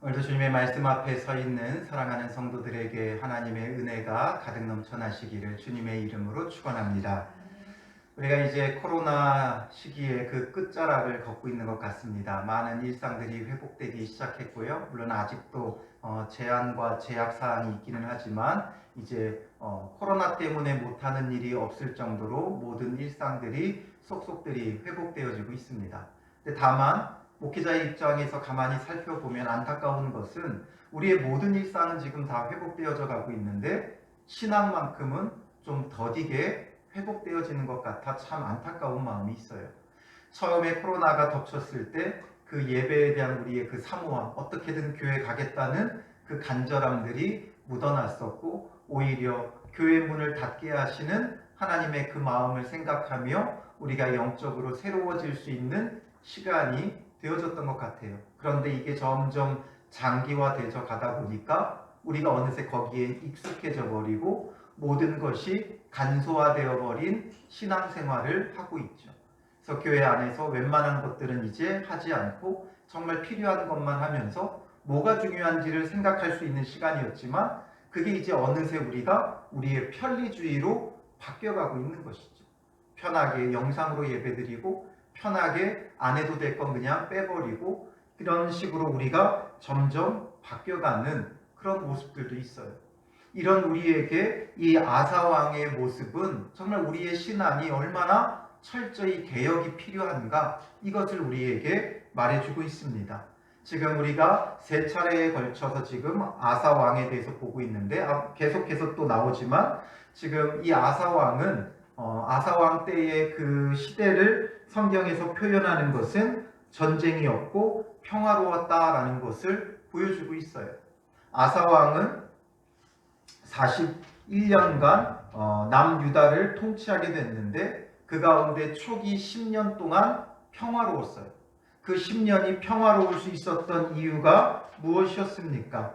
오늘도 주님의 말씀 앞에 서 있는 사랑하는 성도들에게 하나님의 은혜가 가득 넘쳐나시기를 주님의 이름으로 축원합니다. 우리가 이제 코로나 시기에 그 끝자락을 걷고 있는 것 같습니다. 많은 일상들이 회복되기 시작했고요. 물론 아직도 제한과 제약 사항이 있기는 하지만 이제 코로나 때문에 못하는 일이 없을 정도로 모든 일상들이 속속들이 회복되어지고 있습니다. 근데 다만 목회자의 입장에서 가만히 살펴보면 안타까운 것은 우리의 모든 일상은 지금 다 회복되어져 가고 있는데 신앙만큼은 좀 더디게 회복되어지는 것 같아 참 안타까운 마음이 있어요. 처음에 코로나가 덮쳤을 때 그 예배에 대한 우리의 그 사모함, 어떻게든 교회 가겠다는 그 간절함들이 묻어났었고, 오히려 교회 문을 닫게 하시는 하나님의 그 마음을 생각하며 우리가 영적으로 새로워질 수 있는 시간이 되어졌던 것 같아요. 그런데 이게 점점 장기화되어 가다 보니까 우리가 어느새 거기에 익숙해져 버리고 모든 것이 간소화되어 버린 신앙생활을 하고 있죠. 그래서 교회 안에서 웬만한 것들은 이제 하지 않고 정말 필요한 것만 하면서 뭐가 중요한지를 생각할 수 있는 시간이었지만 그게 이제 어느새 우리가 우리의 편리주의로 바뀌어가고 있는 것이죠. 편하게 영상으로 예배드리고 편하게 안 해도 될 건 그냥 빼버리고 이런 식으로 우리가 점점 바뀌어가는 그런 모습들도 있어요. 이런 우리에게 이 아사왕의 모습은 정말 우리의 신앙이 얼마나 철저히 개혁이 필요한가 이것을 우리에게 말해주고 있습니다. 지금 우리가 세 차례에 걸쳐서 지금 아사왕에 대해서 보고 있는데 계속해서 또 나오지만 지금 이 아사왕은 아사왕 때의 그 시대를 성경에서 표현하는 것은 전쟁이 없고 평화로웠다라는 것을 보여주고 있어요. 아사왕은 41년간 남유다를 통치하게 됐는데 그 가운데 초기 10년 동안 평화로웠어요. 그 10년이 평화로울 수 있었던 이유가 무엇이었습니까?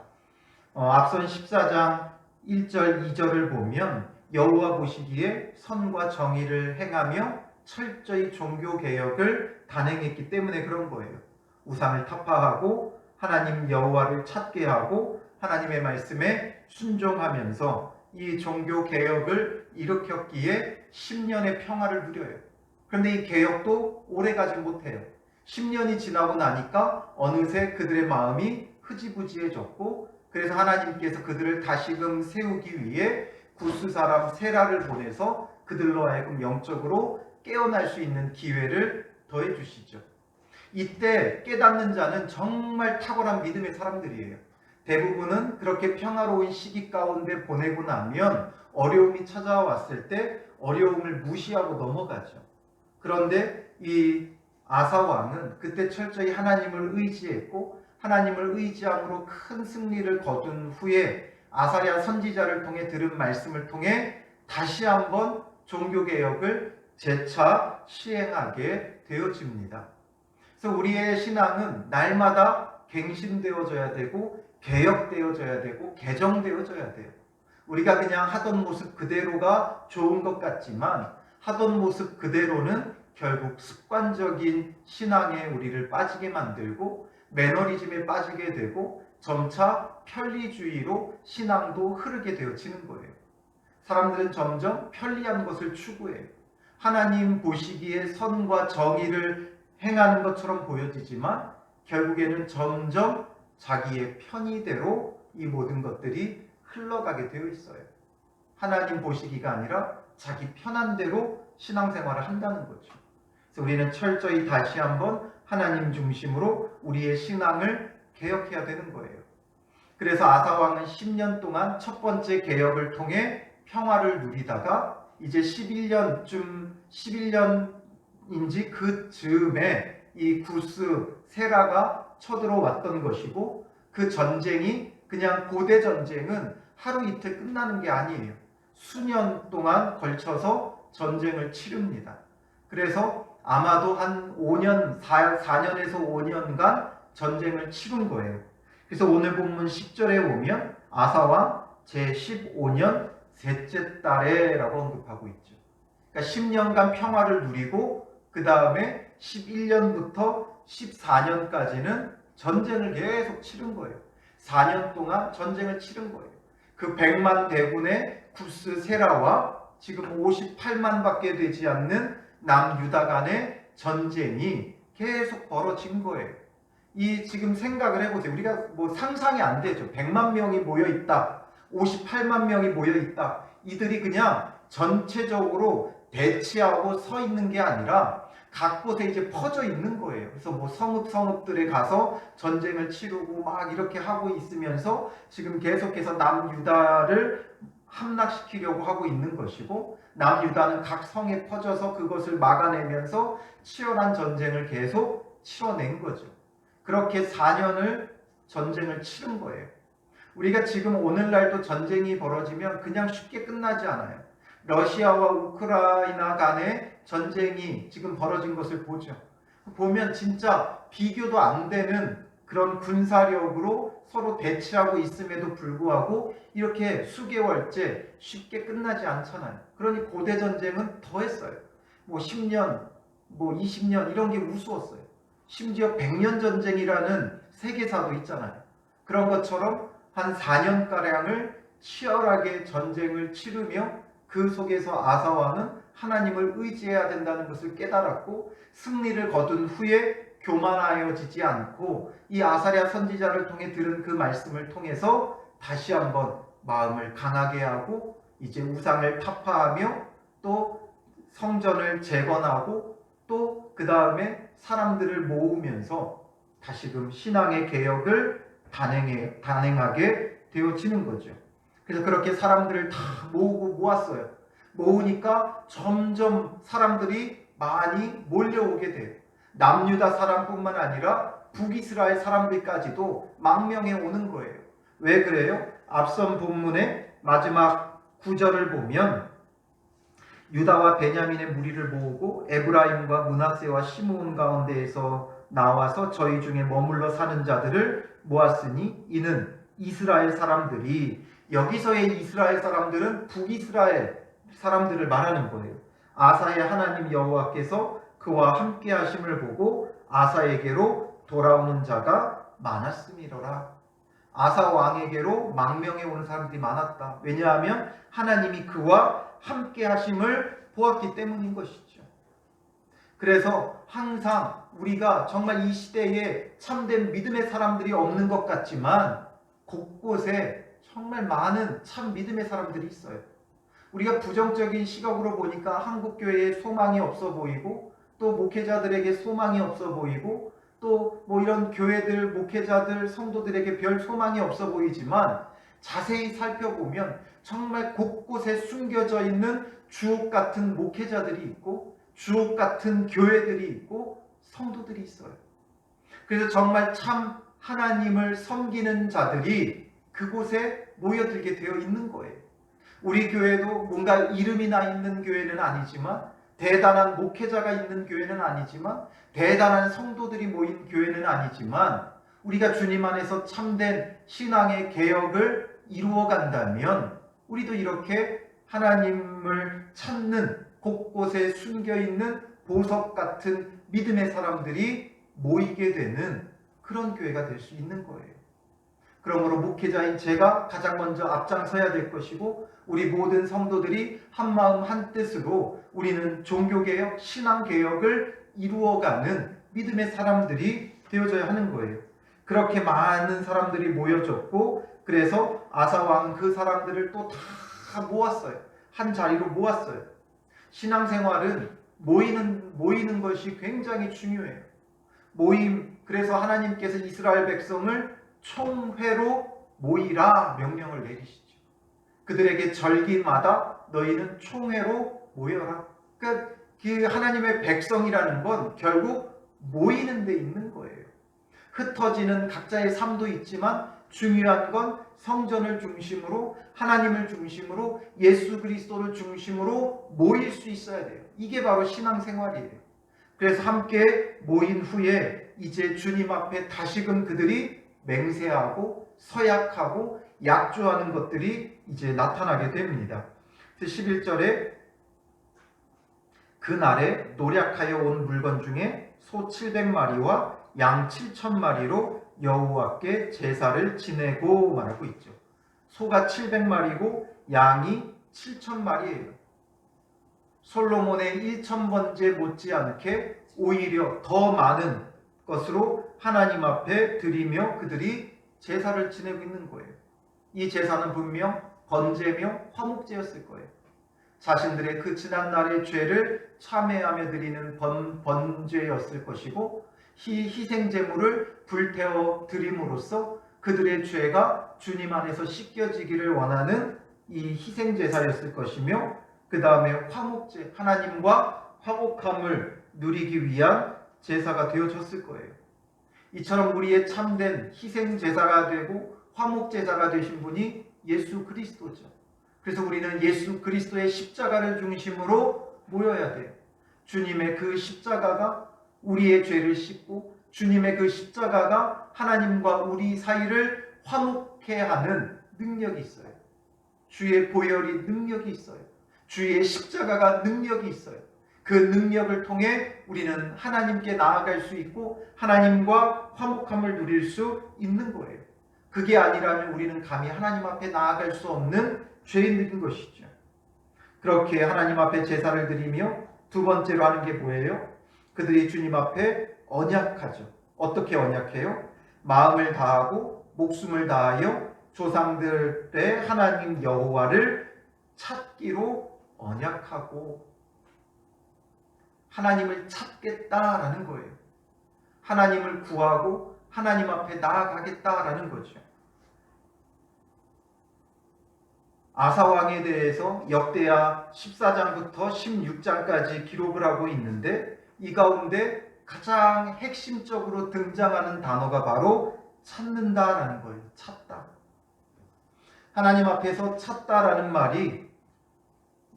앞선 14장 1절 2절을 보면 여호와 보시기에 선과 정의를 행하며 철저히 종교개혁을 단행했기 때문에 그런 거예요. 우상을 타파하고 하나님 여호와를 찾게 하고 하나님의 말씀에 순종하면서 이 종교개혁을 일으켰기에 10년의 평화를 누려요. 그런데 이 개혁도 오래가지 못해요. 10년이 지나고 나니까 어느새 그들의 마음이 흐지부지해졌고 그래서 하나님께서 그들을 다시금 세우기 위해 구스 사람 세라를 보내서 그들로 하여금 영적으로 깨어날 수 있는 기회를 더해 주시죠. 이때 깨닫는 자는 정말 탁월한 믿음의 사람들이에요. 대부분은 그렇게 평화로운 시기 가운데 보내고 나면 어려움이 찾아왔을 때 어려움을 무시하고 넘어가죠. 그런데 이 아사 왕은 그때 철저히 하나님을 의지했고 하나님을 의지함으로 큰 승리를 거둔 후에 아사랴 선지자를 통해 들은 말씀을 통해 다시 한번 종교개혁을 재차 시행하게 되어집니다. 그래서 우리의 신앙은 날마다 갱신되어져야 되고 개혁되어져야 되고 개정되어져야 돼요. 우리가 그냥 하던 모습 그대로가 좋은 것 같지만 하던 모습 그대로는 결국 습관적인 신앙에 우리를 빠지게 만들고 매너리즘에 빠지게 되고 점차 편리주의로 신앙도 흐르게 되어지는 거예요. 사람들은 점점 편리한 것을 추구해요. 하나님 보시기에 선과 정의를 행하는 것처럼 보여지지만 결국에는 점점 자기의 편의대로 이 모든 것들이 흘러가게 되어 있어요. 하나님 보시기가 아니라 자기 편한 대로 신앙생활을 한다는 거죠. 그래서 우리는 철저히 다시 한번 하나님 중심으로 우리의 신앙을 개혁해야 되는 거예요. 그래서 아사왕은 10년 동안 첫 번째 개혁을 통해 평화를 누리다가 이제 11년인지 그 즈음에 이 구스 세라가 쳐들어왔던 것이고 그 전쟁이 그냥 고대 전쟁은 하루 이틀 끝나는 게 아니에요. 수년 동안 걸쳐서 전쟁을 치릅니다. 그래서 아마도 한 4년에서 5년간 전쟁을 치른 거예요. 그래서 오늘 본문 10절에 보면 아사왕 제15년 셋째 달에 라고 언급하고 있죠. 그러니까 10년간 평화를 누리고 그 다음에 11년부터 14년까지는 전쟁을 계속 치른 거예요. 4년 동안 전쟁을 치른 거예요. 그 100만 대군의 구스 세라와 지금 58만밖에 되지 않는 남유다 간의 전쟁이 계속 벌어진 거예요. 이 지금 생각을 해보세요. 우리가 뭐 상상이 안 되죠. 100만 명이 모여 있다. 58만 명이 모여 있다. 이들이 그냥 전체적으로 대치하고 서 있는 게 아니라 각 곳에 이제 퍼져 있는 거예요. 그래서 뭐 성읍들에 가서 전쟁을 치르고 막 이렇게 하고 있으면서 지금 계속해서 남유다를 함락시키려고 하고 있는 것이고, 남유다는 각 성에 퍼져서 그것을 막아내면서 치열한 전쟁을 계속 치러낸 거죠. 그렇게 4년을 전쟁을 치른 거예요. 우리가 지금 오늘날도 전쟁이 벌어지면 그냥 쉽게 끝나지 않아요. 러시아와 우크라이나 간의 전쟁이 지금 벌어진 것을 보죠. 보면 진짜 비교도 안 되는 그런 군사력으로 서로 대치하고 있음에도 불구하고 이렇게 수개월째 쉽게 끝나지 않잖아요. 그러니 고대 전쟁은 더 했어요. 뭐 10년, 뭐 20년 이런 게 우스웠어요. 심지어 100년 전쟁이라는 세계사도 있잖아요. 그런 것처럼 한 4년가량을 치열하게 전쟁을 치르며 그 속에서 아사왕은 하나님을 의지해야 된다는 것을 깨달았고, 승리를 거둔 후에 교만하여지지 않고 이 아사랴 선지자를 통해 들은 그 말씀을 통해서 다시 한번 마음을 강하게 하고 이제 우상을 타파하며 또 성전을 재건하고 또 그 다음에 사람들을 모으면서 다시금 신앙의 개혁을 단행하게 되어지는 거죠. 그래서 그렇게 사람들을 다 모았어요. 모으니까 점점 사람들이 많이 몰려오게 돼요. 남유다 사람뿐만 아니라 북이스라엘 사람들까지도 망명해 오는 거예요. 왜 그래요? 앞선 본문의 마지막 구절을 보면 유다와 베냐민의 무리를 모으고 에브라임과 므낫세와 시므온 가운데에서 나와서 저희 중에 머물러 사는 자들을 모았으니 이는 이스라엘 사람들이, 여기서의 이스라엘 사람들은 북이스라엘 사람들을 말하는 거예요. 아사의 하나님 여호와께서 그와 함께 하심을 보고 아사에게로 돌아오는 자가 많았음이로라. 아사 왕에게로 망명해 오는 사람들이 많았다. 왜냐하면 하나님이 그와 함께 하심을 보았기 때문인 것이죠. 그래서 항상 우리가 정말 이 시대에 참된 믿음의 사람들이 없는 것 같지만 곳곳에 정말 많은 참 믿음의 사람들이 있어요. 우리가 부정적인 시각으로 보니까 한국 교회에 소망이 없어 보이고 또 목회자들에게 소망이 없어 보이고 또 뭐 이런 교회들, 목회자들, 성도들에게 별 소망이 없어 보이지만 자세히 살펴보면 정말 곳곳에 숨겨져 있는 주옥 같은 목회자들이 있고 주옥 같은 교회들이 있고 성도들이 있어요. 그래서 정말 참 하나님을 섬기는 자들이 그곳에 모여들게 되어 있는 거예요. 우리 교회도 뭔가 이름이 나 있는 교회는 아니지만, 대단한 목회자가 있는 교회는 아니지만, 대단한 성도들이 모인 교회는 아니지만, 우리가 주님 안에서 참된 신앙의 개혁을 이루어 간다면 우리도 이렇게 하나님을 찾는 곳곳에 숨겨있는 보석 같은 믿음의 사람들이 모이게 되는 그런 교회가 될 수 있는 거예요. 그러므로 목회자인 제가 가장 먼저 앞장서야 될 것이고, 우리 모든 성도들이 한마음 한뜻으로 우리는 종교개혁, 신앙개혁을 이루어가는 믿음의 사람들이 되어져야 하는 거예요. 그렇게 많은 사람들이 모여졌고, 그래서 아사왕은 그 사람들을 또 다 모았어요. 한 자리로 모았어요. 신앙생활은 모이는 것이 굉장히 중요해요. 그래서 하나님께서 이스라엘 백성을 총회로 모이라 명령을 내리시죠. 그들에게 절기마다 너희는 총회로 모여라. 그러니까 그 하나님의 백성이라는 건 결국 모이는 데 있는 거예요. 흩어지는 각자의 삶도 있지만 중요한 건 성전을 중심으로, 하나님을 중심으로, 예수 그리스도를 중심으로 모일 수 있어야 돼요. 이게 바로 신앙생활이에요. 그래서 함께 모인 후에 이제 주님 앞에 다시금 그들이 맹세하고 서약하고 약조하는 것들이 이제 나타나게 됩니다. 11절에 그날에 노략하여 온 물건 중에 소 700마리와 양 7,000마리로 여호와께 제사를 지내고 말하고 있죠. 소가 700마리고 양이 7,000마리예요. 솔로몬의 1,000번째 못지않게 오히려 더 많은 것으로 하나님 앞에 드리며 그들이 제사를 지내고 있는 거예요. 이 제사는 분명 번제며 화목제였을 거예요. 자신들의 그 지난날의 죄를 참회하며 드리는 번제였을 것이고 희생제물을 불태워 드림으로써 그들의 죄가 주님 안에서 씻겨지기를 원하는 이 희생제사였을 것이며 그 다음에 화목제, 하나님과 화목함을 누리기 위한 제사가 되어졌을 거예요. 이처럼 우리의 참된 희생제사가 되고 화목제사가 되신 분이 예수 그리스도죠. 그래서 우리는 예수 그리스도의 십자가를 중심으로 모여야 돼요. 주님의 그 십자가가 우리의 죄를 씻고 주님의 그 십자가가 하나님과 우리 사이를 화목케 하는 능력이 있어요. 주의 보혈이 능력이 있어요. 주의 십자가가 능력이 있어요. 그 능력을 통해 우리는 하나님께 나아갈 수 있고 하나님과 화목함을 누릴 수 있는 거예요. 그게 아니라면 우리는 감히 하나님 앞에 나아갈 수 없는 죄인들인 것이죠. 그렇게 하나님 앞에 제사를 드리며 두 번째로 하는 게 뭐예요? 그들이 주님 앞에 언약하죠. 어떻게 언약해요? 마음을 다하고 목숨을 다하여 조상들의 하나님 여호와를 찾기로 언약하고 하나님을 찾겠다라는 거예요. 하나님을 구하고 하나님 앞에 나아가겠다라는 거죠. 아사왕에 대해서 역대하 14장부터 16장까지 기록을 하고 있는데 이 가운데 가장 핵심적으로 등장하는 단어가 바로 찾는다라는 거예요. 찾다. 하나님 앞에서 찾다라는 말이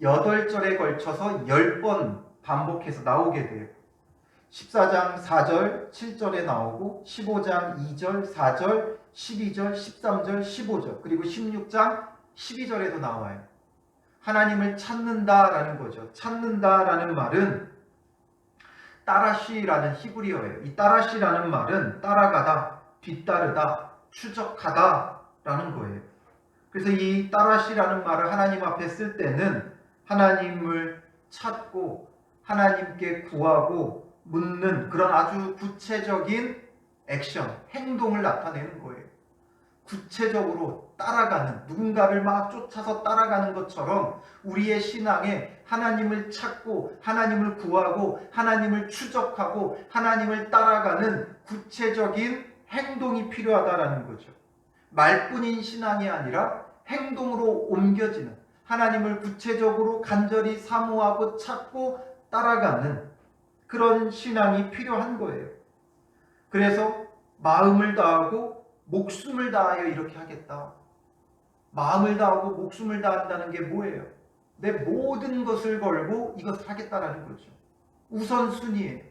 8절에 걸쳐서 10번 반복해서 나오게 돼요. 14장 4절, 7절에 나오고 15장 2절, 4절, 12절, 13절, 15절 그리고 16장 12절에도 나와요. 하나님을 찾는다라는 거죠. 찾는다라는 말은 따라시라는 히브리어예요. 이 따라시라는 말은 따라가다, 뒤따르다, 추적하다라는 거예요. 그래서 이 따라시라는 말을 하나님 앞에 쓸 때는 하나님을 찾고 하나님께 구하고 묻는 그런 아주 구체적인 액션, 행동을 나타내는 거예요. 구체적으로 따라가는, 누군가를 막 쫓아서 따라가는 것처럼 우리의 신앙에 하나님을 찾고 하나님을 구하고 하나님을 추적하고 하나님을 따라가는 구체적인 행동이 필요하다라는 거죠. 말뿐인 신앙이 아니라 행동으로 옮겨지는, 하나님을 구체적으로 간절히 사모하고 찾고 따라가는 그런 신앙이 필요한 거예요. 그래서 마음을 다하고 목숨을 다하여 이렇게 하겠다. 마음을 다하고 목숨을 다한다는 게 뭐예요? 내 모든 것을 걸고 이것을 하겠다라는 거죠. 우선순위에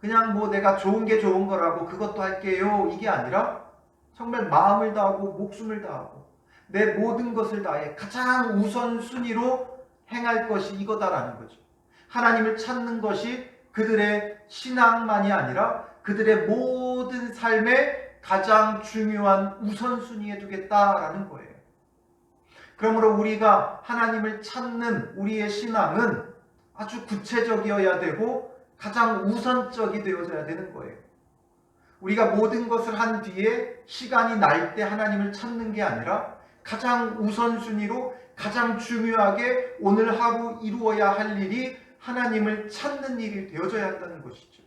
그냥 뭐 내가 좋은 게 좋은 거라고 그것도 할게요 이게 아니라 정말 마음을 다하고 목숨을 다하고 내 모든 것을 다해 가장 우선순위로 행할 것이 이거다라는 거죠. 하나님을 찾는 것이 그들의 신앙만이 아니라 그들의 모든 삶의 가장 중요한 우선순위에 두겠다라는 거예요. 그러므로 우리가 하나님을 찾는 우리의 신앙은 아주 구체적이어야 되고 가장 우선적이 되어져야 되는 거예요. 우리가 모든 것을 한 뒤에 시간이 날 때 하나님을 찾는 게 아니라 가장 우선순위로 가장 중요하게 오늘 하루 이루어야 할 일이 하나님을 찾는 일이 되어져야 한다는 것이죠.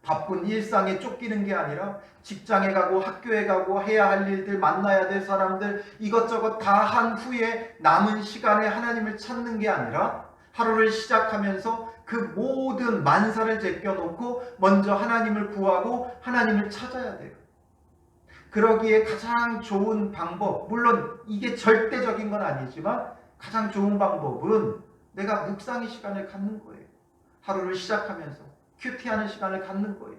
바쁜 일상에 쫓기는 게 아니라 직장에 가고 학교에 가고 해야 할 일들, 만나야 될 사람들 이것저것 다 한 후에 남은 시간에 하나님을 찾는 게 아니라 하루를 시작하면서 그 모든 만사를 제껴놓고 먼저 하나님을 구하고 하나님을 찾아야 돼요. 그러기에 가장 좋은 방법, 물론 이게 절대적인 건 아니지만 가장 좋은 방법은 내가 묵상의 시간을 갖는 거예요. 하루를 시작하면서 큐티하는 시간을 갖는 거예요.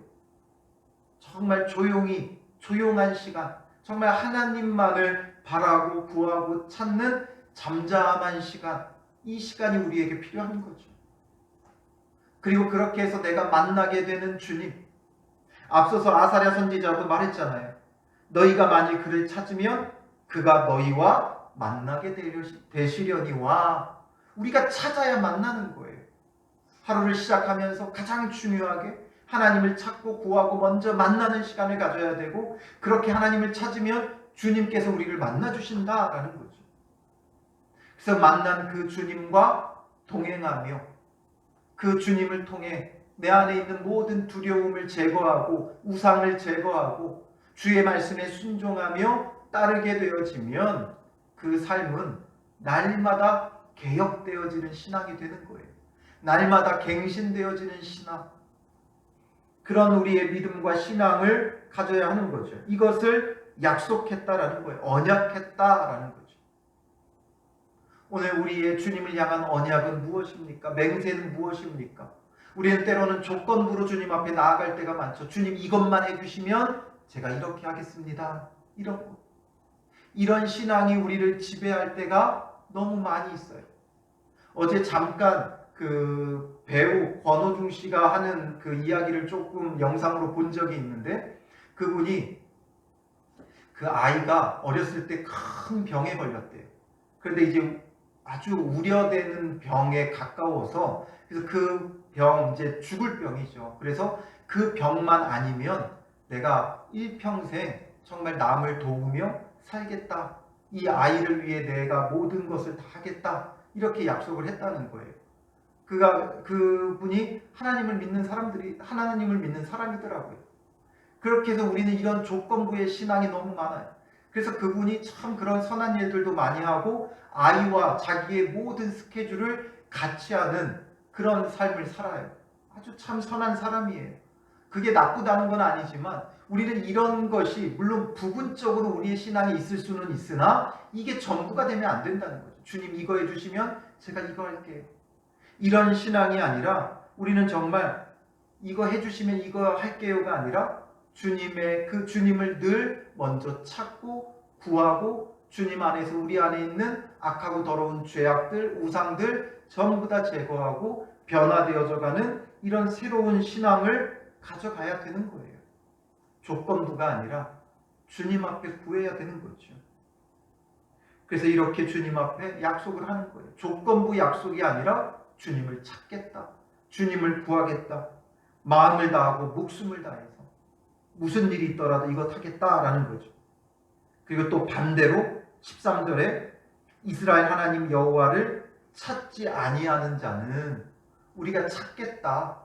정말 조용히, 조용한 시간, 정말 하나님만을 바라고 구하고 찾는 잠잠한 시간, 이 시간이 우리에게 필요한 거죠. 그리고 그렇게 해서 내가 만나게 되는 주님, 앞서서 아사랴 선지자도 말했잖아요. 너희가 만일 그를 찾으면 그가 너희와 만나게 되시려니와. 우리가 찾아야 만나는 거예요. 하루를 시작하면서 가장 중요하게 하나님을 찾고 구하고 먼저 만나는 시간을 가져야 되고, 그렇게 하나님을 찾으면 주님께서 우리를 만나주신다라는 거죠. 그래서 만난 그 주님과 동행하며 그 주님을 통해 내 안에 있는 모든 두려움을 제거하고 우상을 제거하고 주의 말씀에 순종하며 따르게 되어지면 그 삶은 날마다 개혁되어지는 신앙이 되는 거예요. 날마다 갱신되어지는 신앙. 그런 우리의 믿음과 신앙을 가져야 하는 거죠. 이것을 약속했다라는 거예요. 언약했다라는 거죠. 오늘 우리의 주님을 향한 언약은 무엇입니까? 맹세는 무엇입니까? 우리는 때로는 조건부로 주님 앞에 나아갈 때가 많죠. 주님 이것만 해주시면 제가 이렇게 하겠습니다. 이런 신앙이 우리를 지배할 때가 너무 많이 있어요. 어제 잠깐 그 배우 권호중 씨가 하는 그 이야기를 조금 영상으로 본 적이 있는데, 그분이 그 아이가 어렸을 때 큰 병에 걸렸대요. 그런데 이제 아주 우려되는 병에 가까워서, 그래서 그 병 이제 죽을 병이죠. 그래서 그 병만 아니면 내가 일평생 정말 남을 도우며 살겠다. 이 아이를 위해 내가 모든 것을 다 하겠다. 이렇게 약속을 했다는 거예요. 그분이 하나님을 믿는 사람이더라고요. 그렇게 해서 우리는 이런 조건부의 신앙이 너무 많아요. 그래서 그분이 참 그런 선한 일들도 많이 하고 아이와 자기의 모든 스케줄을 같이 하는 그런 삶을 살아요. 아주 참 선한 사람이에요. 그게 나쁘다는 건 아니지만 우리는 이런 것이 물론 부분적으로 우리의 신앙에 있을 수는 있으나 이게 전부가 되면 안 된다는 거죠. 주님 이거 해주시면 제가 이거 할게요. 이런 신앙이 아니라 우리는 정말 이거 해주시면 이거 할게요가 아니라 그 주님을 늘 먼저 찾고 구하고 주님 안에서 우리 안에 있는 악하고 더러운 죄악들, 우상들 전부 다 제거하고 변화되어져가는 이런 새로운 신앙을 가져가야 되는 거예요. 조건부가 아니라 주님 앞에 구해야 되는 거죠. 그래서 이렇게 주님 앞에 약속을 하는 거예요. 조건부 약속이 아니라 주님을 찾겠다. 주님을 구하겠다. 마음을 다하고 목숨을 다해서 무슨 일이 있더라도 이것 하겠다라는 거죠. 그리고 또 반대로 13절에 이스라엘 하나님 여호와를 찾지 아니하는 자는 우리가 찾겠다.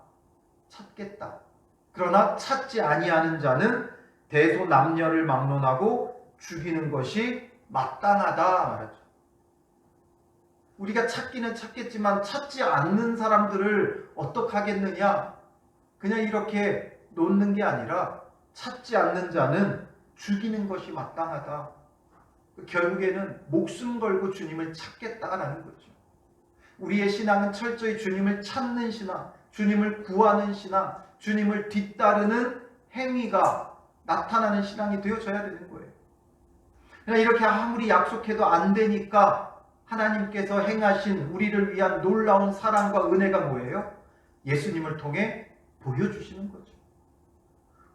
그러나 찾지 아니하는 자는 대소남녀를 막론하고 죽이는 것이 마땅하다 말하죠. 우리가 찾기는 찾겠지만 찾지 않는 사람들을 어떻게 하겠느냐? 그냥 이렇게 놓는 게 아니라 찾지 않는 자는 죽이는 것이 마땅하다. 결국에는 목숨 걸고 주님을 찾겠다라는 거죠. 우리의 신앙은 철저히 주님을 찾는 신앙, 주님을 구하는 신앙, 주님을 뒤따르는 행위가 나타나는 신앙이 되어져야 되는 거예요. 그냥 이렇게 아무리 약속해도 안 되니까 하나님께서 행하신 우리를 위한 놀라운 사랑과 은혜가 뭐예요? 예수님을 통해 보여주시는 거죠.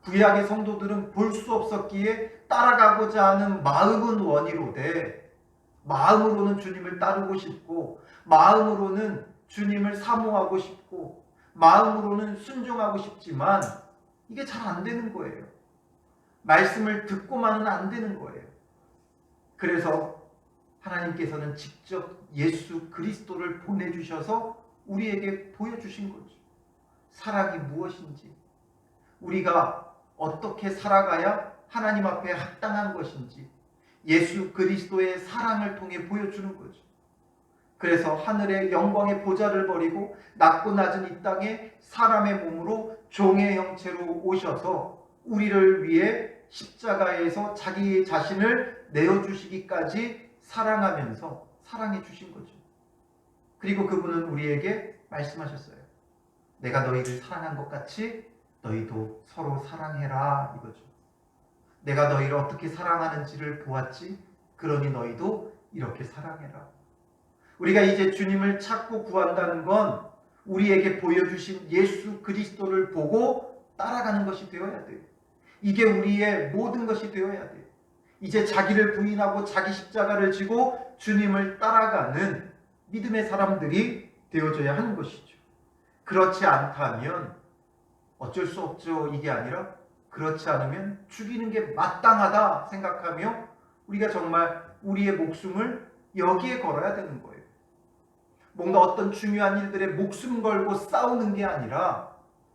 구약의 성도들은 볼 수 없었기에 따라가고자 하는 마음은 원이로되 마음으로는 주님을 따르고 싶고 마음으로는 주님을 사모하고 싶고 마음으로는 순종하고 싶지만 이게 잘 안 되는 거예요. 말씀을 듣고만은 안 되는 거예요. 그래서 하나님께서는 직접 예수 그리스도를 보내주셔서 우리에게 보여주신 거죠. 사랑이 무엇인지, 우리가 어떻게 살아가야 하나님 앞에 합당한 것인지 예수 그리스도의 사랑을 통해 보여주는 거죠. 그래서 하늘의 영광의 보좌를 버리고 낮고 낮은 이 땅에 사람의 몸으로 종의 형체로 오셔서 우리를 위해 십자가에서 자기 자신을 내어주시기까지 사랑하면서 사랑해 주신 거죠. 그리고 그분은 우리에게 말씀하셨어요. 내가 너희를 사랑한 것 같이 너희도 서로 사랑해라 이거죠. 내가 너희를 어떻게 사랑하는지를 보았지? 그러니 너희도 이렇게 사랑해라. 우리가 이제 주님을 찾고 구한다는 건 우리에게 보여주신 예수 그리스도를 보고 따라가는 것이 되어야 돼요. 이게 우리의 모든 것이 되어야 돼요. 이제 자기를 부인하고 자기 십자가를 지고 주님을 따라가는 믿음의 사람들이 되어져야 하는 것이죠. 그렇지 않다면 어쩔 수 없죠. 이게 아니라 그렇지 않으면 죽이는 게 마땅하다 생각하며 우리가 정말 우리의 목숨을 여기에 걸어야 되는 거예요. 뭔가 어떤 중요한 일들에 목숨 걸고 싸우는 게 아니라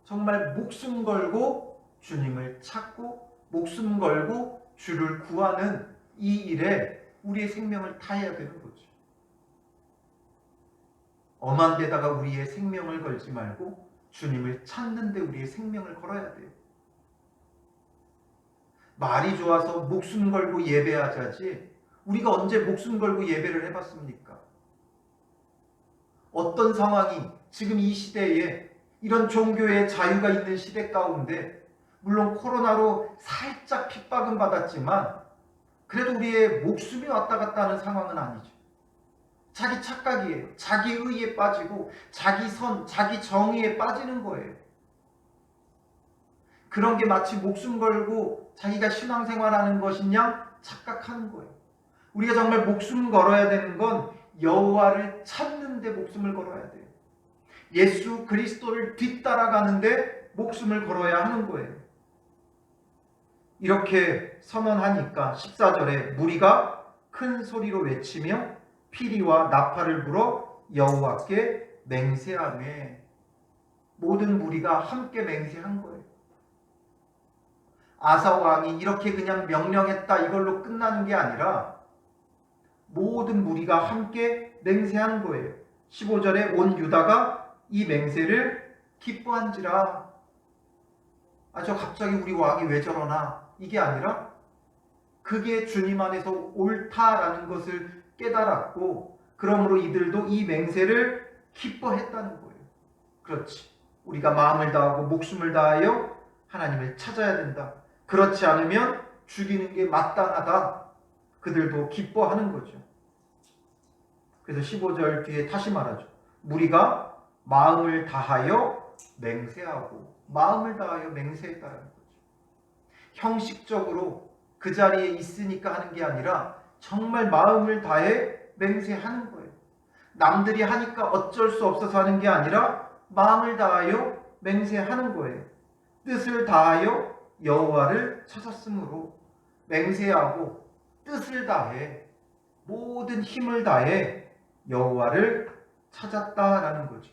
정말 목숨 걸고 주님을 찾고 목숨 걸고 주를 구하는 이 일에 우리의 생명을 다해야 되는 거죠. 엄한 데다가 우리의 생명을 걸지 말고 주님을 찾는 데 우리의 생명을 걸어야 돼요. 말이 좋아서 목숨 걸고 예배하자지 우리가 언제 목숨 걸고 예배를 해봤습니까? 어떤 상황이 지금 이 시대에 이런 종교의 자유가 있는 시대 가운데 물론 코로나로 살짝 핍박은 받았지만 그래도 우리의 목숨이 왔다 갔다 하는 상황은 아니죠. 자기 착각이에요. 자기 의에 빠지고 자기 선, 자기 정의에 빠지는 거예요. 그런 게 마치 목숨 걸고 자기가 신앙생활하는 것이냐 착각하는 거예요. 우리가 정말 목숨 걸어야 되는 건 여호와를 찾는 데 목숨을 걸어야 돼요. 예수 그리스도를 뒤따라가는데 목숨을 걸어야 하는 거예요. 이렇게 선언하니까 14절에 무리가 큰 소리로 외치며 피리와 나팔을 불어 여호와께 맹세하며 모든 무리가 함께 맹세한 거예요. 아사 왕이 이렇게 그냥 명령했다 이걸로 끝나는 게 아니라 모든 무리가 함께 맹세하는 거예요. 15절에 온 유다가 이 맹세를 기뻐한지라. 저 갑자기 우리 왕이 왜 저러나 이게 아니라 그게 주님 안에서 옳다라는 것을 깨달았고 그러므로 이들도 이 맹세를 기뻐했다는 거예요. 그렇지. 우리가 마음을 다하고 목숨을 다하여 하나님을 찾아야 된다. 그렇지 않으면 죽이는 게 마땅하다. 그들도 기뻐하는 거죠. 그래서 15절 뒤에 다시 말하죠. 무리가 마음을 다하여 맹세하고 마음을 다하여 맹세했다는 거죠. 형식적으로 그 자리에 있으니까 하는 게 아니라 정말 마음을 다해 맹세하는 거예요. 남들이 하니까 어쩔 수 없어서 하는 게 아니라 마음을 다하여 맹세하는 거예요. 뜻을 다하여 여호와를 찾았으므로 맹세하고 뜻을 다해 모든 힘을 다해 여호와를 찾았다라는 거죠.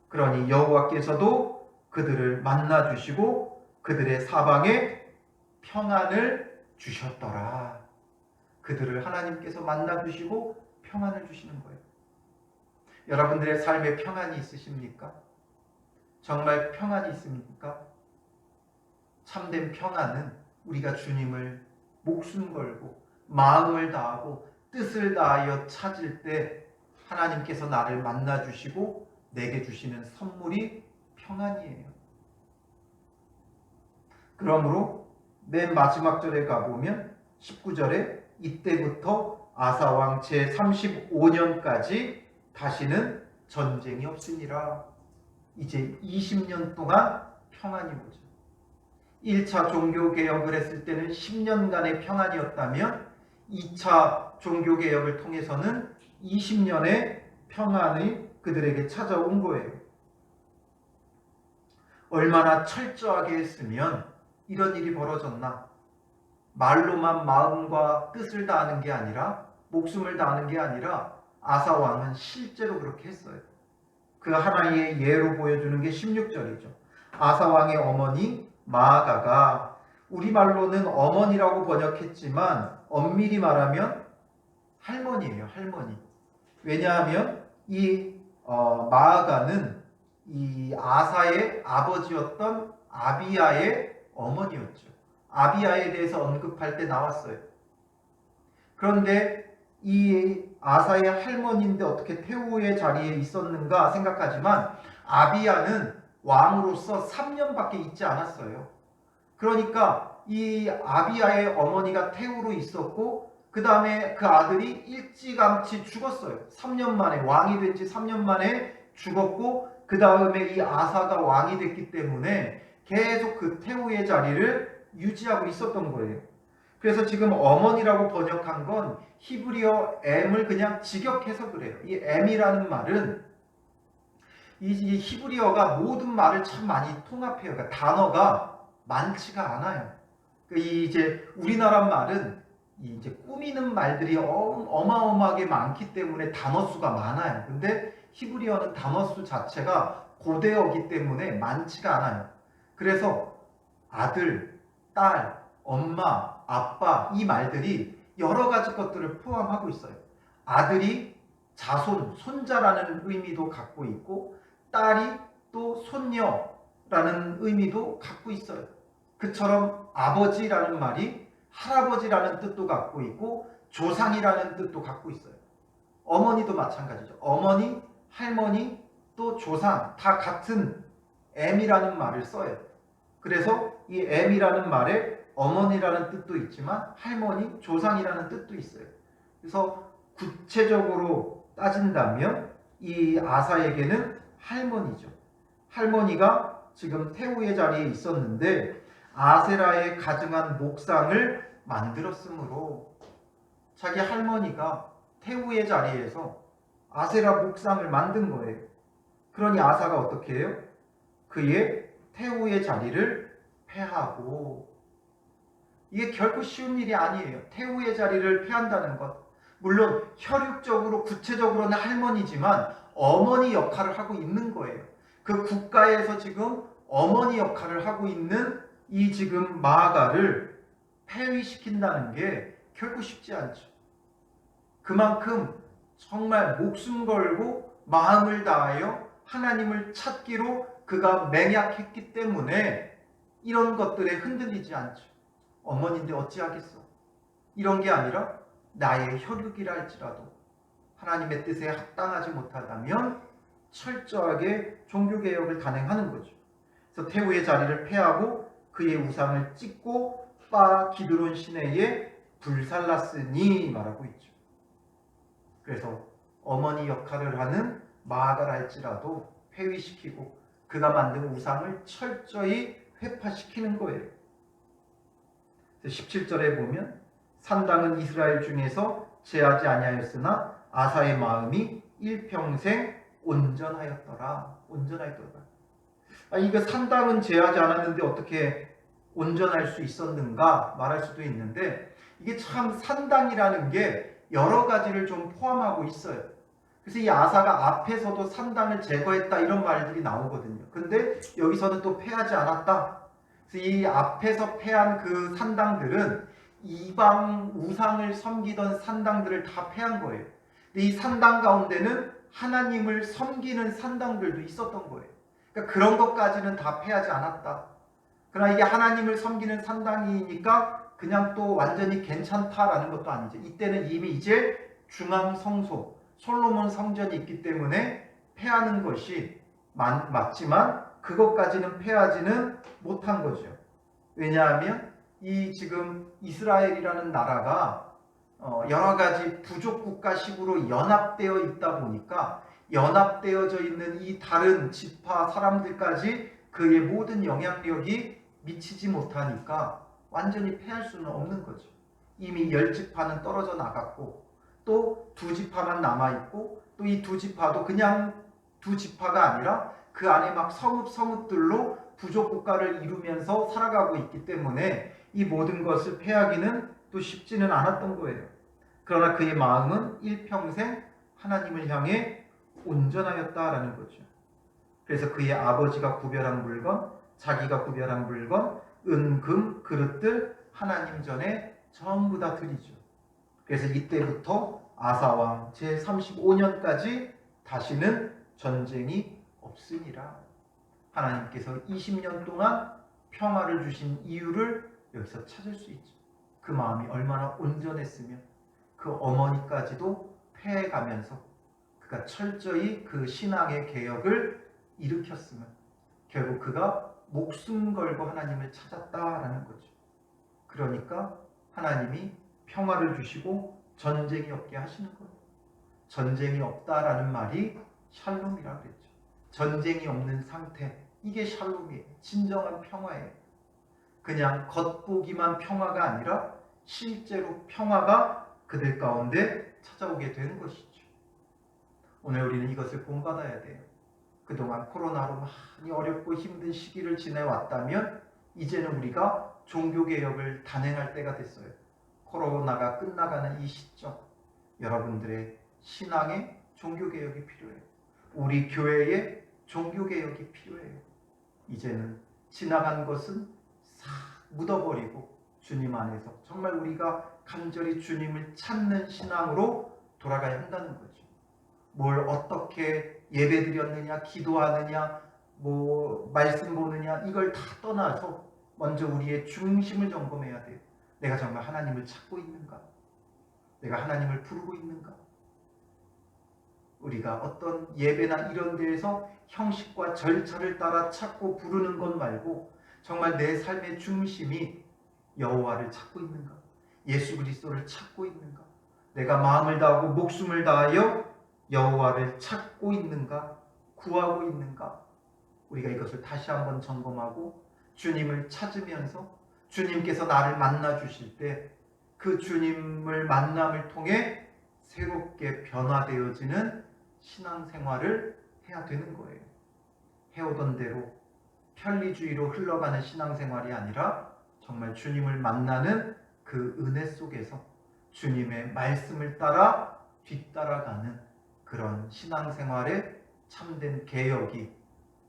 그러니 여호와께서도 그들을 만나 주시고 그들의 사방에 평안을 주셨더라. 그들을 하나님께서 만나 주시고 평안을 주시는 거예요. 여러분들의 삶에 평안이 있으십니까? 정말 평안이 있습니까? 참된 평안은 우리가 주님을 목숨 걸고 마음을 다하고 뜻을 다하여 찾을 때 하나님께서 나를 만나 주시고 내게 주시는 선물이 평안이에요. 그러므로 맨 마지막 절에 가보면 19절에 이때부터 아사왕 제35년까지 다시는 전쟁이 없으니라. 이제 20년 동안 평안이 오죠. 1차 종교개혁을 했을 때는 10년간의 평안이었다면 2차 종교개혁을 통해서는 20년의 평안이 그들에게 찾아온 거예요. 얼마나 철저하게 했으면 이런 일이 벌어졌나? 말로만 마음과 뜻을 다하는 게 아니라 목숨을 다하는 게 아니라 아사 왕은 실제로 그렇게 했어요. 그 하나의 예로 보여주는 게 16절이죠. 아사 왕의 어머니 마아가가 우리말로는 어머니라고 번역했지만 엄밀히 말하면 할머니예요. 할머니. 왜냐하면 이 마아가는 이 아사의 아버지였던 아비야의 어머니였죠. 아비야에 대해서 언급할 때 나왔어요. 그런데 이 아사의 할머니인데 어떻게 태후의 자리에 있었는가 생각하지만 아비야는 왕으로서 3년밖에 있지 않았어요. 그러니까 이 아비야의 어머니가 태후로 있었고 그 다음에 그 아들이 일찌감치 죽었어요. 3년 만에 왕이 된 지 3년 만에 죽었고 그 다음에 이 아사가 왕이 됐기 때문에 계속 그 태후의 자리를 유지하고 있었던 거예요. 그래서 지금 어머니라고 번역한 건 히브리어 M을 그냥 직역해서 그래요. 이 M이라는 말은 이 히브리어가 모든 말을 참 많이 통합해요. 그러니까 단어가 많지가 않아요. 이 이제 우리나라 말은 이제 꾸미는 말들이 어마어마하게 많기 때문에 단어 수가 많아요. 근데 히브리어는 단어 수 자체가 고대어기 때문에 많지가 않아요. 그래서 아들, 딸, 엄마, 아빠 이 말들이 여러 가지 것들을 포함하고 있어요. 아들이 자손, 손자라는 의미도 갖고 있고 딸이 또 손녀라는 의미도 갖고 있어요. 그처럼 아버지라는 말이 할아버지라는 뜻도 갖고 있고 조상이라는 뜻도 갖고 있어요. 어머니도 마찬가지죠. 어머니, 할머니, 또 조상 다 같은 M이라는 말을 써요. 그래서 이 M이라는 말에 어머니라는 뜻도 있지만 할머니, 조상이라는 뜻도 있어요. 그래서 구체적으로 따진다면 이 아사에게는 할머니죠. 할머니가 지금 태후의 자리에 있었는데 아세라의 가증한 목상을 만들었으므로 자기 할머니가 태후의 자리에서 아세라 목상을 만든 거예요. 그러니 아사가 어떻게 해요? 그의 태후의 자리를 폐하고, 이게 결코 쉬운 일이 아니에요. 태후의 자리를 폐한다는 것. 물론 혈육적으로 구체적으로는 할머니지만 어머니 역할을 하고 있는 거예요. 그 국가에서 지금 어머니 역할을 하고 있는 이 지금 마아가를 폐위시킨다는 게 결코 쉽지 않죠. 그만큼 정말 목숨 걸고 마음을 다하여 하나님을 찾기로 그가 맹약했기 때문에 이런 것들에 흔들리지 않죠. 어머니인데 어찌하겠어. 이런 게 아니라 나의 혈육이라 할지라도 하나님의 뜻에 합당하지 못하다면 철저하게 종교개혁을 단행하는 거죠. 그래서 태후의 자리를 폐하고 그의 우상을 찢고 바 기드론 시내에 불살랐으니 말하고 있죠. 그래서 어머니 역할을 하는 마아가라 할지라도 폐위시키고 그가 만든 우상을 철저히 회파시키는 거예요. 17절에 보면 산당은 이스라엘 중에서 제하지 아니하였으나 아사의 마음이 일평생 온전하였더라. 온전하였더라. 이거 산당은 제하지 않았는데 어떻게 온전할 수 있었는가 말할 수도 있는데, 이게 참 산당이라는 게 여러 가지를 좀 포함하고 있어요. 그래서 이 아사가 앞에서도 산당을 제거했다 이런 말들이 나오거든요. 근데 여기서는 또 폐하지 않았다. 그래서 이 앞에서 폐한 그 산당들은 이방 우상을 섬기던 산당들을 다 폐한 거예요. 근데 이 산당 가운데는 하나님을 섬기는 산당들도 있었던 거예요. 그러니까 그런 것까지는 다 폐하지 않았다. 그러나 이게 하나님을 섬기는 산당이니까 그냥 또 완전히 괜찮다라는 것도 아니죠. 이때는 이미 이제 중앙 성소, 솔로몬 성전이 있기 때문에 폐하는 것이 맞지만 그것까지는 폐하지는 못한 거죠. 왜냐하면 이 지금 이스라엘이라는 나라가 여러 가지 부족 국가식으로 연합되어 있다 보니까 연합되어져 있는 이 다른 지파 사람들까지 그의 모든 영향력이 미치지 못하니까 완전히 폐할 수는 없는 거죠. 이미 10지파는 떨어져 나갔고 또 2지파만 남아있고 또 이 2지파도 그냥 2지파가 아니라 그 안에 막 성읍들로 부족 국가를 이루면서 살아가고 있기 때문에 이 모든 것을 폐하기는 또 쉽지는 않았던 거예요. 그러나 그의 마음은 일평생 하나님을 향해 온전하였다라는 거죠. 그래서 그의 아버지가 구별한 물건, 자기가 구별한 물건, 은, 금, 그릇들 하나님 전에 전부 다 드리죠. 그래서 이때부터 아사왕 제35년까지 다시는 전쟁이 없으니라. 하나님께서 20년 동안 평화를 주신 이유를 여기서 찾을 수 있죠. 그 마음이 얼마나 온전했으면 그 어머니까지도 폐해가면서 그가 철저히 그 신앙의 개혁을 일으켰으면 결국 그가 목숨 걸고 하나님을 찾았다라는 거죠. 그러니까 하나님이 평화를 주시고 전쟁이 없게 하시는 거예요. 전쟁이 없다라는 말이 샬롬이라고 그랬죠. 전쟁이 없는 상태, 이게 샬롬이에요. 진정한 평화예요. 그냥 겉보기만 평화가 아니라 실제로 평화가 그들 가운데 찾아오게 되는 것이죠. 오늘 우리는 이것을 본받아야 돼요. 그동안 코로나로 많이 어렵고 힘든 시기를 지내왔다면 이제는 우리가 종교개혁을 단행할 때가 됐어요. 코로나가 끝나가는 이 시점, 여러분들의 신앙의 종교개혁이 필요해요. 우리 교회의 종교개혁이 필요해요. 이제는 지나간 것은 싹 묻어버리고 주님 안에서 정말 우리가 간절히 주님을 찾는 신앙으로 돌아가야 한다는 거죠. 뭘 어떻게 예배드렸느냐, 기도하느냐, 말씀 보느냐, 이걸 다 떠나서 먼저 우리의 중심을 점검해야 돼요. 내가 정말 하나님을 찾고 있는가? 내가 하나님을 부르고 있는가? 우리가 어떤 예배나 이런 데에서 형식과 절차를 따라 찾고 부르는 것 말고 정말 내 삶의 중심이 여호와를 찾고 있는가? 예수 그리스도를 찾고 있는가? 내가 마음을 다하고 목숨을 다하여 여호와를 찾고 있는가? 구하고 있는가? 우리가 이것을 다시 한번 점검하고 주님을 찾으면서 주님께서 나를 만나 주실 때 그 주님을 만남을 통해 새롭게 변화되어지는 신앙생활을 해야 되는 거예요. 해오던 대로 편리주의로 흘러가는 신앙생활이 아니라 정말 주님을 만나는 그 은혜 속에서 주님의 말씀을 따라 뒤따라가는 그런 신앙생활의 참된 개혁이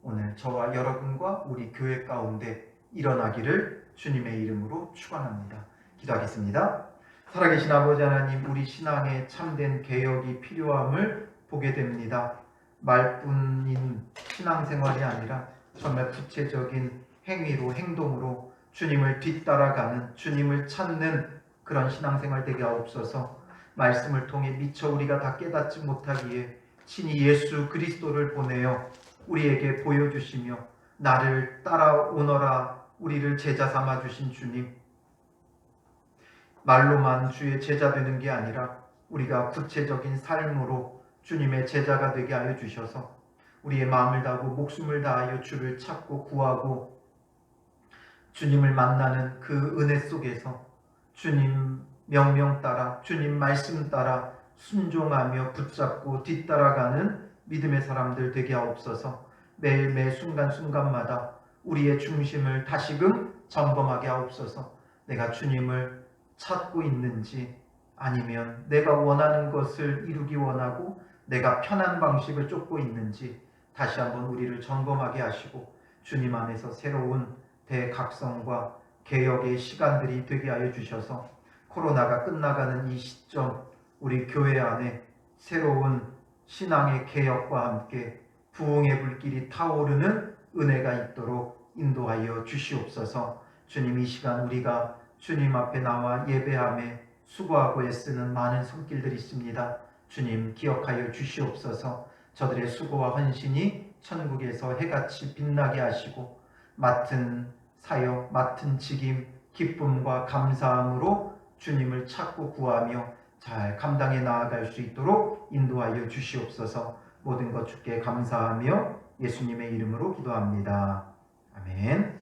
오늘 저와 여러분과 우리 교회 가운데 일어나기를 주님의 이름으로 축원합니다. 기도하겠습니다. 살아계신 아버지 하나님, 우리 신앙의 참된 개혁이 필요함을 보게 됩니다. 말뿐인 신앙생활이 아니라 정말 구체적인 행위로, 행동으로 주님을 뒤따라가는, 주님을 찾는 그런 신앙생활 되게 하옵소서. 말씀을 통해 미처 우리가 다 깨닫지 못하기에 친히 예수 그리스도를 보내어 우리에게 보여주시며 나를 따라오너라 우리를 제자 삼아 주신 주님, 말로만 주의 제자 되는 게 아니라 우리가 구체적인 삶으로 주님의 제자가 되게 하여 주셔서 우리의 마음을 다하고 목숨을 다하여 주를 찾고 구하고 주님을 만나는 그 은혜 속에서 주님 명령 따라, 주님 말씀 따라 순종하며 붙잡고 뒤따라가는 믿음의 사람들 되게 하옵소서. 매일 매 순간순간마다 우리의 중심을 다시금 점검하게 하옵소서. 내가 주님을 찾고 있는지, 아니면 내가 원하는 것을 이루기 원하고 내가 편한 방식을 쫓고 있는지 다시 한번 우리를 점검하게 하시고 주님 안에서 새로운 대각성과 개혁의 시간들이 되게 하여 주셔서 코로나가 끝나가는 이 시점 우리 교회 안에 새로운 신앙의 개혁과 함께 부흥의 불길이 타오르는 은혜가 있도록 인도하여 주시옵소서. 주님, 이 시간 우리가 주님 앞에 나와 예배함에 수고하고 애쓰는 많은 손길들이 있습니다. 주님, 기억하여 주시옵소서. 저들의 수고와 헌신이 천국에서 해같이 빛나게 하시고 맡은 사역, 맡은 직임, 기쁨과 감사함으로 주님을 찾고 구하며 잘 감당해 나아갈 수 있도록 인도하여 주시옵소서. 모든 것 주께 감사하며 예수님의 이름으로 기도합니다. 아멘.